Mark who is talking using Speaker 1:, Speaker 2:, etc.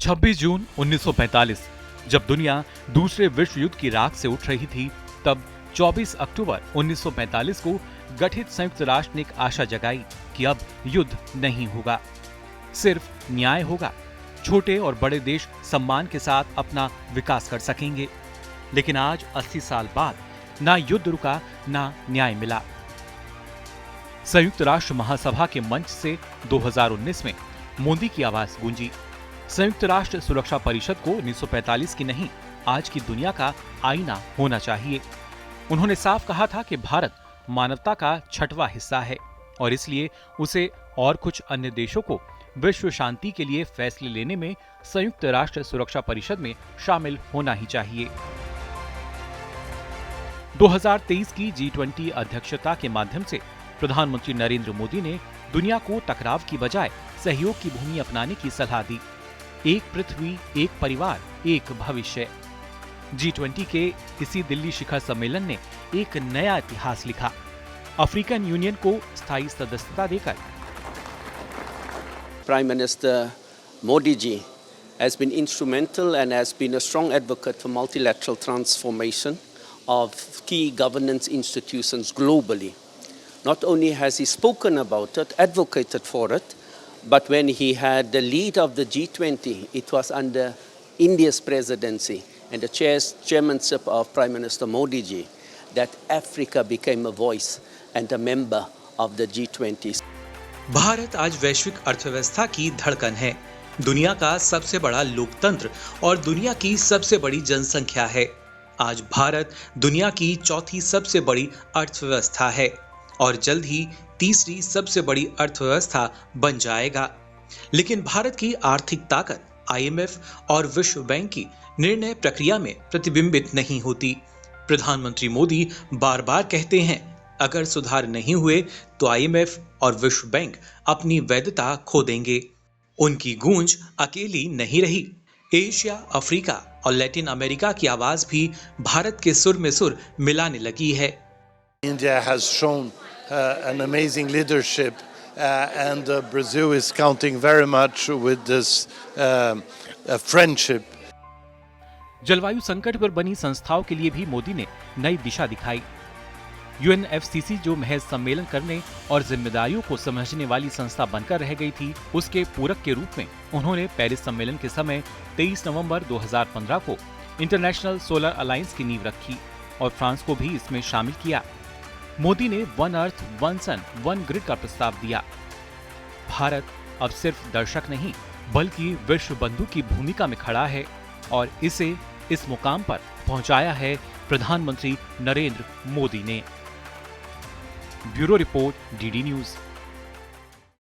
Speaker 1: 26 जून 1945 जब दुनिया दूसरे विश्व युद्ध की राख से उठ रही थी, तब 24 अक्टूबर 1945 को गठित संयुक्त राष्ट्र ने एक आशा जगाई कि अब युद्ध नहीं होगा, सिर्फ न्याय होगा। छोटे और बड़े देश सम्मान के साथ अपना विकास कर सकेंगे। लेकिन आज 80 साल बाद ना युद्ध रुका, ना न्याय मिला। संयुक्त राष्ट्र महासभा के मंच से 2019 में मोदी की आवाज गूंजी। संयुक्त राष्ट्र सुरक्षा परिषद को 1945 की नहीं, आज की दुनिया का आईना होना चाहिए। उन्होंने साफ कहा था कि भारत मानवता का छठवां हिस्सा है और इसलिए उसे और कुछ अन्य देशों को विश्व शांति के लिए फैसले लेने में संयुक्त राष्ट्र सुरक्षा परिषद में शामिल होना ही चाहिए। 2023 की G20 अध्यक्षता के माध्यम से प्रधानमंत्री नरेंद्र मोदी ने दुनिया को टकराव की बजाय सहयोग की भूमि अपनाने की सलाह दी। एक पृथ्वी, एक परिवार, एक भविष्य। G20 के इसी दिल्ली शिखर सम्मेलन ने एक नया इतिहास लिखा। अफ्रीकन यूनियन को स्थायी सदस्यता देकर
Speaker 2: Prime Minister Modi ji has been instrumental and has been a strong advocate for multilateral transformation of key governance institutions globally. Not only has he spoken about it, advocated for it, but when he had the lead of the G20, it was under India's presidency and the chairmanship of Prime Minister Modi ji that Africa became a voice and a member of the G20.
Speaker 3: Bharat आज वैश्विक अर्थव्यवस्था की धड़कन है, दुनिया का सबसे बड़ा लोकतंत्र और दुनिया की सबसे बड़ी जनसंख्या है। आज भारत दुनिया की चौथी सबसे बड़ी अर्थव्यवस्था है और जल्द ही तीसरी सबसे बड़ी अर्थव्यवस्था बन जाएगा। लेकिन भारत की आर्थिक ताकत IMF और विश्व बैंक की निर्णय प्रक्रिया में प्रतिबिंबित नहीं होती। प्रधानमंत्री मोदी बार बार कहते हैं, अगर सुधार नहीं हुए तो IMF और विश्व बैंक अपनी वैधता खो देंगे। उनकी गूंज अकेली नहीं रही। एशिया, अफ्रीका और लैटिन अमेरिका की आवाज भी भारत के सुर में सुर मिलाने लगी है।
Speaker 4: India has shown an amazing leadership and Brazil is counting very much with this friendship.
Speaker 1: जलवायु संकट पर बनी संस्थाओं के लिए भी मोदी ने नई दिशा दिखाई। UNFCCC जो महज सम्मेलन करने और जिम्मेदारियों को समझने वाली संस्था बनकर रह गई थी, उसके पूरक के रूप में उन्होंने पेरिस सम्मेलन के समय 23 नवंबर 2015 को इंटरनेशनल सोलर अलायंस की नींव रखी और फ्रांस को भी इसमें शामिल किया। मोदी ने वन अर्थ, वन सन, वन ग्रिड का प्रस्ताव दिया। भारत अब सिर्फ दर्शक नहीं, बल्कि विश्व बंधु की भूमिका में खड़ा है और इसे इस मुकाम पर पहुंचाया है प्रधानमंत्री नरेंद्र मोदी ने। Bureau report, DD news.